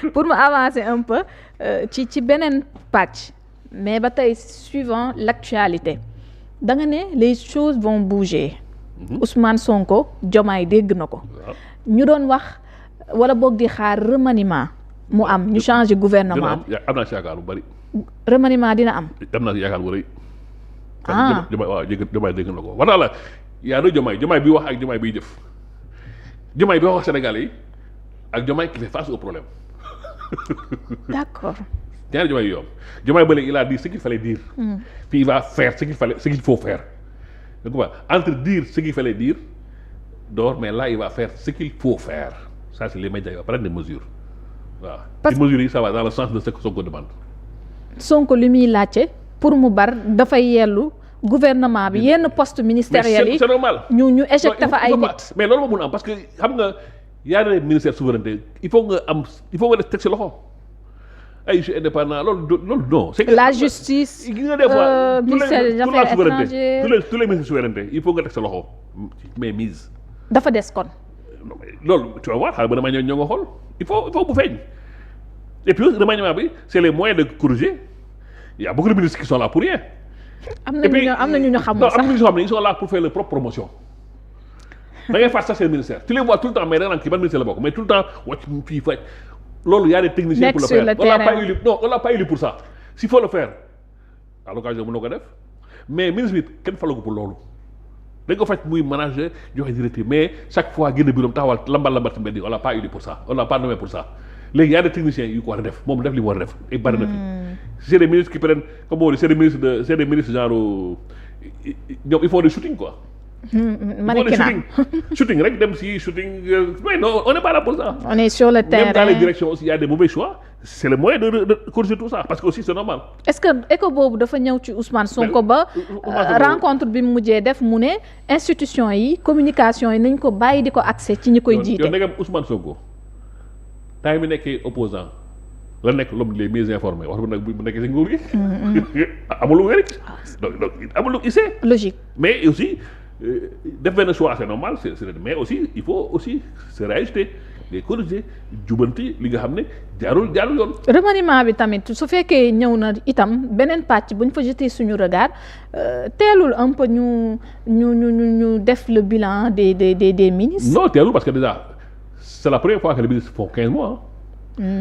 pour mu avancer un peu ci beneen pàcc mais ba tey suivant l'actualité da nga ne les choses vont bouger. Ousmane Sonko Diomaye dégg na ko. ñu doon wax wala boog di xaar remaniement mu am ñu changer gouvernement bi. am naa ci yaakaar bu bari. remaniement dina am. am naa ci yaakaar bu rëy. Diomaye waaw Diomaye dégg na ko war naa la yaa doon Diomaye bi wax ak Diomaye biy jëf Diomaye bi wax ak Sénégalais yi ak Diomaye qui fait face au problème. D'accord. ñaari Diomaye yu am Diomaye ba léegi il a dit ce qu'il fallait dire. puis il va faire ce qu'il faut faire. donc entre dire ce qu'il fallait dire mais là il va faire ce qu'il faut faire ça c'est les médias il va prendre des mesures waaw. parce que mesures yi ça va dans le sens de ce que Sonko demande. Sonko li muy laajte pour mu bar dafay yellu gouvernement bi yenn poste ministériel yi c'est normal ñu éjecté fa ay nit. mais loolu moo mun am parce que xam nga yaa ne ministère souveraineté il faut nga def teg si loxo ay je suis indépendant loolu non. c'est que la justice nga des fois ministère des affaires étrangères tous les ministres souveraineté il faut nga teg sa loxo mais mise. dafa des kon. loolu tu vas voir xaaral ba damaa ñoo nga xool il faut bu feeñ et puis remaniement bi c'est les moyens de corriger il y a beaucoup de ministres qui sont là pour rien. am na ñu xamul sax am na ñu xam ne ils sont là pour faire leur propre promotion. da ngay fàttali sax seen ministère tu les vois tout le temps mais da nga naan kii ban ministère la bokk mais tout le temps wàcc fii faj loolu y a des techniciens pour le faire on l'a pas élu pour ça s'il faut le faire à l'occasion mën na ko def mais ministre bi kenn falu ko pour loolu dañ ko faj muy manager joxe directive mais chaque fois génn bureau taxawal lambat ci mbedd yi on l'a pas élu pour ça on l'a pas nommé pour ça léegi y a des techniciens yu ko war a def moom def li mu war a def et bari na fi c'est des ministres qui prennent comme on dit c'est des ministres genre ñoom ils font des shooting quoi. Shooting rek dem si shooting mais non on n'est pas là pour ça. On est sur le terrain. Même dans les directions aussi il y a des mauvais choix c'est le moyen de corriger tout ça parce que aussi c'est normal. Est-ce que écho boobu dafa ñëw ci Ousmane Sonko ba rencontre bi mu mujjee def mu ne institution yi communication yi nañ ko bàyyi di ko accès ci ñi koy jiite. yow ndegam Ousmane Sonko temps bi nekkee opposant la nekk l'homme les mieux informés wax nag bu nekkee si nguur gi. amul lu wér donc amul lu issee. logique mais aussi. def benn choix c'est normal c'est mais aussi il faut aussi se réajuster les corriger jubanti li nga xam ne jaarul yoon. remaniement bi tamit su fekkee ñëw na itam beneen pàcc bu ñu fa jeter suñu regard teelul un peu ñu def le bilan des ministres. non teelul parce que déjà c'est la première fois que les ministres font 15 mois.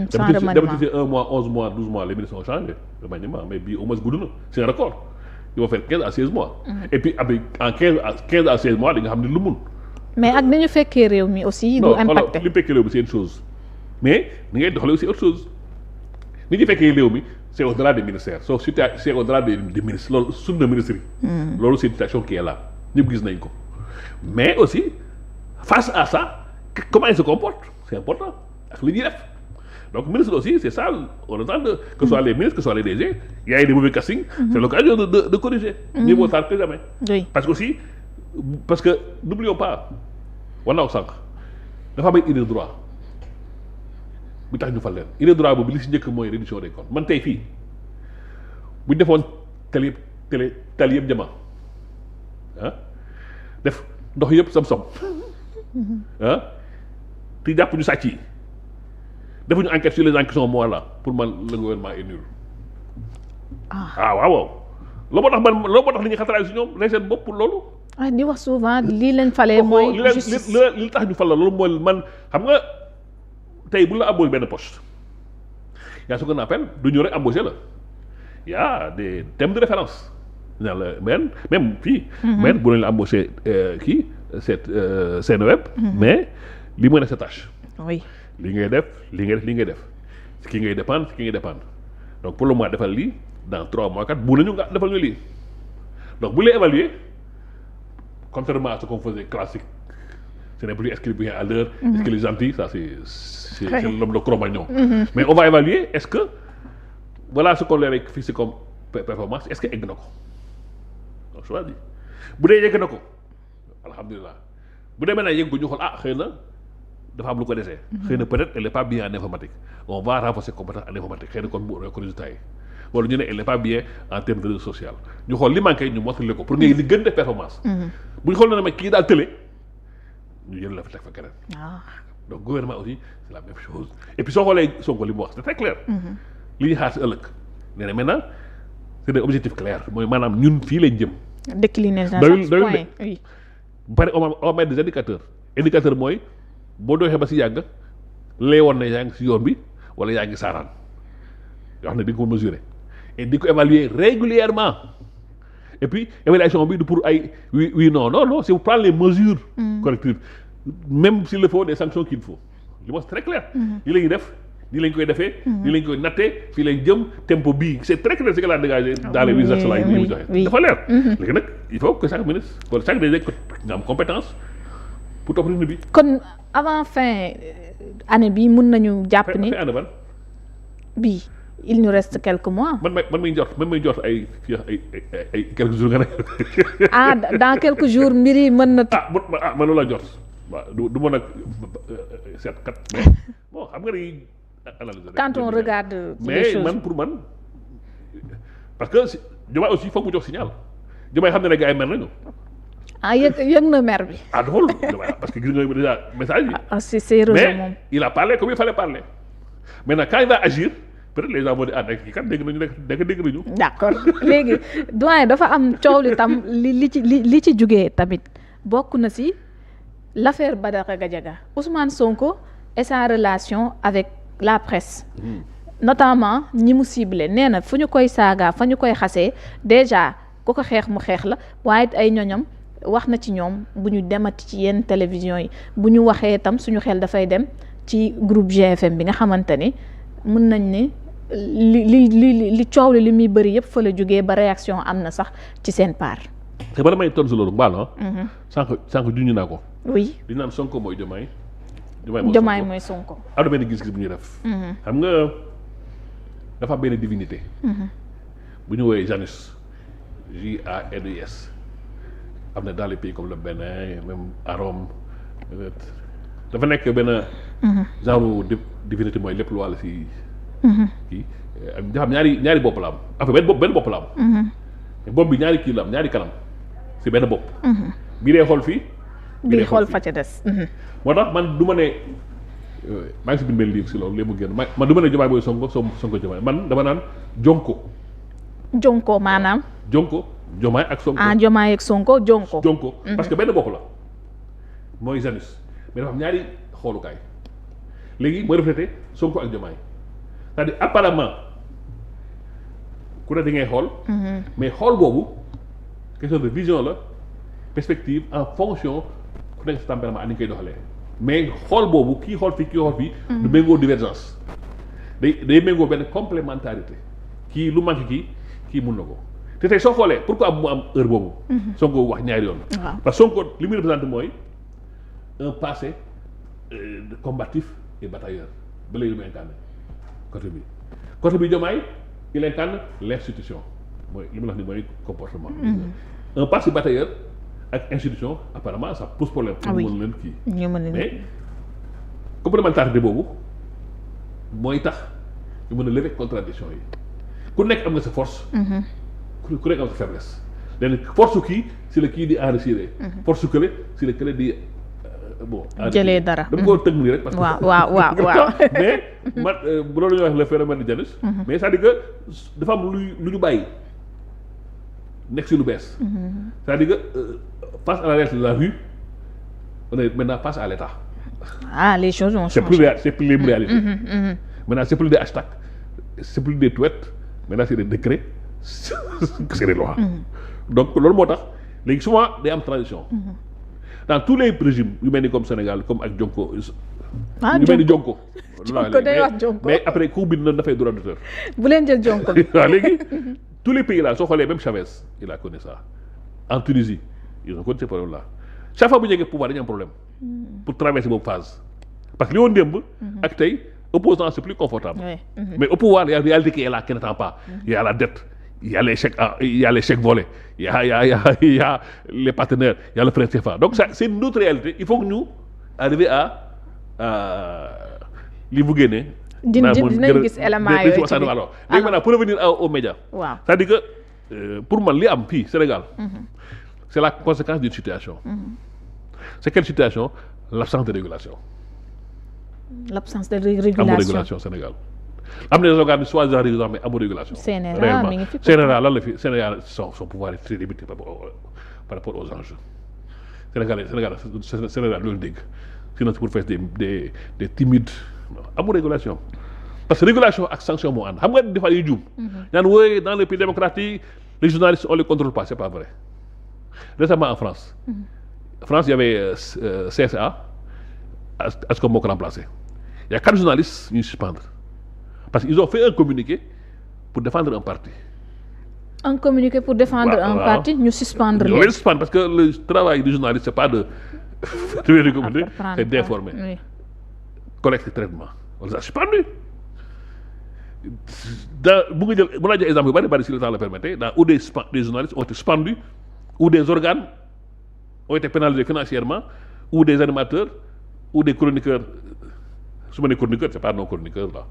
sans remaniement d'habitude c'est 1 mois 11 mois 12 mois les ministres ont changé remaniement mais bii au moins gudd na c'est un record. ils vont faire 15 à 16 mois. et puis après en 15 à 16 mois di nga xam ne lu mun. mais ak nañu fekkee réew mi aussi. du impacté non li fekkee réew mi c'est une chose mais ni ngay doxalee aussi autre chose ni ñu fekkee réew mi c'est au-delà des ministères c'est au-delà des ministres loolu suñu na ministres yi. loolu c'est une situation qui est là ñëpp gis nañ ko mais aussi face à ça comment ils se comportent c'est important ak li ñuy def. donc ministre aussi c'est ça on attend que ce soit les ministres que ce soit les DG il y a des mauvais castings c'est l'occasion de corriger mieux vaut tard que jamais parce que n'oublions pas wala sànq dafa am ay idée droit bi tax ñu fal leen idée droit boobu li si njëkk mooy réduction des comptes man tey fii bu ñu defoon tali yëpp jama def ndox yëpp sam-sam te jàpp ñu sàcc yi defuñu enquête sur les gens qui sont morts là pour man le gouvernement est nul. waaw loolu moo tax li ñuy xataraayu si ñoom rey seen bopp pour loolu. di wax souvent lii leen falee mooy justice li tax ñu fal la loolu mooy man xam nga tey bu la embauché benn poste y a ce qu'on appelle du ñu rek embauché la y a des thèmes de référence ñaa la même fii mais bu nañ la embauché kii Seneweb mais li mooy nekk sa tâche oui li ngay def ki ngay dépendre donc pour le mois defal lii dans 3 mois 4 bu nañu nga defal nga lii donc bu lay évaluer contrairement à ce qu'on faisait classique ce n'est plus est-ce qu'il est bien à l'heure est-ce qu'il est gentil ça c'est l'homme de Cro-Magnon mais on va évaluer est-ce que voilà ce qu'on lui avait fixé comme performance est-ce que egg na ko donc choisi bu dee yegg na ko alhamdulilah bu dee maintenant yegg ñu xool xëy na dafa am lu ko desee xëy na peut-être elle est pas bien en informatique on va renforcer compétence en informatique xëy na kon bu ko résultat yi wala ñu ne elle est pas bien en termes de réseau social ñu xool li manqué ñu mottali ko pour ngay li gën def performance bu ñu xool na ne ma kii daal tële ñu jël la fa teg fa keneen donc gouvernement aussi c'est la même chose et puis soo xoolee Sonko li mu wax c'est très clair. li ñuy xaar si ëllëg nee na maintenant c'est des objectifs clairs mooy maanaam ñun fii lañ jëm. déclinaison point oui. ba pare on va mettre des indicateurs mooy boo doxee ba si yàgg lay woon ne yaa ngi si yoon bi wala yaa ngi saaraan yoo xam ne di nga ko mesurer et di ko évaluer régulièrement et puis évaluation bi du pour ay oui non c'est pour prendre les mesures correctives même s'il le faut des sanctions qu'il faut li ma c'est très clair. li la ñuy def nii lañ koy defee. nii lañ koy nattee fii lañ jëm tempo bii c'est très clair ce qu'elle a dégagé dans les 8 axes là yi mu joxe. dafa leer. léegi nag il faut que chaque ministre wala chaque DG nga am compétence pour topp rythme bi. kon avant fin année bi mun nañu jàpp ni. fin année ban. bii il nous reste quelques mois. man may jot ay fii ay quelques jours nga ne. dans quelques jours mbir yi mën na. man loolu la jot. waaw du mën a seet kat mais bon xam nga ni analyse quand on regarde les choses mais man pour man parce que Diomaye aussi foog mu jox signal Diomaye xam ne ne gars yi mer nañu. yëg na mer bi. doxul parce que gis nga déjà message yi. c'est réseau moom mais il a parlé comme il fallait parler maintenant quand il va agir peut-être les gens vont dire kii kat dégg nañu. d'accord léegi doyen dafa am coow li tam li ci jugee tamit bokk na si. L'affaire Badara Gadiaga, Ousmane Sonko et sa relation avec la presse. Notamment ñi mu ciblé nee na fu ñu koy saaga fa ñu koy xasee déjà ku ko xeex mu xeex la waaye ay ñoñam wax na ci ñoom bu ñu demati ci yenn télévision yi bu ñu waxee itam suñu xel dafay dem ci groupe GFM bi nga xamante ni mën nañ ne li coow li muy bëri yëpp fa la jógee ba réaction am na sax ci seen part. te bala may tontu loolu mbaal sànq juñu naa ko. oui li naan Sonko mooy Diomaye. Diomaye mooy Sonko. am na benn gis-gis bu ñuy def. xam nga dafa am benn divinité. bu ñu woowee Janus JANUS am na dans les pays comme le Bénin même à Rome dafa nekk benn. genre divinité mooy lépp lu wàll si. kii dafa am ñaari bopp la am enfin benn bopp la am. bopp bi ñaari kii la am ñaari kanam si benn bopp. bii dee xool fii. bii xool fa ca des. moo tax man du ma ne maa ngi si bind benn livre si loolu léegi mu génn man du ma ne Diomaye mooy Sonko Diomaye man dama naan Jonko maanaam. Jonko Diomaye ak Sonko. Diomaye ak Sonko Jonko. parce que benn bopp la mooy Janus mais dafa am ñaari xoolukaay léegi mooy reflété Sonko ak Diomaye c'est-à-dire apparemment ku ne di ngay xool. mais xool boobu question de vision la perspective en fonction ku nekk sa tempérament ak ni ñu koy doxalee mais xool boobu kii xool fii kii xool fii. du méngoo divergence day méngoo benn complémentarité kii lu manqué kii mun na ko te tey soo xoolee pourquoi mu am heure boobu. Sonko wax ñaari yoon. parce que Sonko li muy représenté mooy un passé combatif et batailleur ba léegi lu muy incarné côté bi Diomaye il incarne l'institution mooy li ma la wax ni mooy comportement. un passé batailleur ak institution apparemment ça pose problème. pour mën leen kii. mais complémentarité boobu mooy tax ñu mën a lever contradiction yi ku nekk am nga sa force. ku nekk am sa faiblesse. léegi force kii si la kii di enrichir. force kële si la kële di bon. jëlee dara dama ko tënk nii rek. parce que waaw. mais man bu loolu ñuy wax le phénomène de Janus. mais c'est-à-dire que dafa am lu ñu bàyyi nekk si lu bees. c'est-à-dire que face à la réalité de la rue on est maintenant face à l'État. Les choses ont changé. C'est plus les réalités. Maintenant c'est plus des hashtags, c'est plus des tweets, maintenant c'est des décrets, c'est des lois. Donc loolu moo tax léegi souvent day am transition. Dans tous les régimes yu mel ni comme Sénégal comme ak Jonko. yu mel ni Jonko. Jonko day wax Jonko mais après ku bind na dafay droit d'auteur. bu leen jël Jonko bi. waaw léegi tous les pays là soo xoolee même Chavez il a connu ça. En Tunisie ils ont connu ce problème là chaque fois bu ñu yeggee pouvoir dañu am problème. pour traverser boobu phase. parce que li woon démb. ak tey opposant c'est plus confortable. mais au pouvoir il y a réalité qui est là qui n'attend pas. Il y a la dette. Il y a les chèques volés, il y a les partenaires, il y a le franc CFA. Donc ça, c'est une autre réalité. Il faut que nous arrivions à li mu génne. dinañ gis élément yooyu ci biir alors léegi maintenant pour revenir aux médias. waaw c'est-à-dire que pour man li am fii Sénégal. c'est la conséquence d'une situation. C'est quelle situation? L'absence de régulation. l'absence de amul régulation. régulation Sénégal am na des organes soi-disant régulants mais amul régulation. CNRA mi ngi fi CNRA lan la fi Sénégal son pouvoir est très limité par rapport aux enjeux Sénégal loolu dégg sinon c'est pour faire des timides amul régulation parce que régulation ak sanction moo ànd xam nga des fois yu juum. ñaan wooye dans les pays démocratiques les journalistes on les contrôle pas c'est pas vrai récemment en France. France il y avait CSA est-ce que moo ko remplacé il y a 4 journalistes ñuy suspendre parce qu'ils ont fait un communiqué pour défendre un parti. Un communiqué pour défendre un parti ñu suspendre leen. ñu suspendre parce que le travail du journaliste c'est pas de c'est d'informer. Oui. Collecte traitement on les a suspendus dans bu nga jël bu la jox exemple yu bari si le temps le permettait dans où des journalistes ont été suspendus ou des organes ont été pénalisés financièrement ou des animateurs ou des chroniqueurs su ma nee chroniqueur c'est pas non chroniqueur là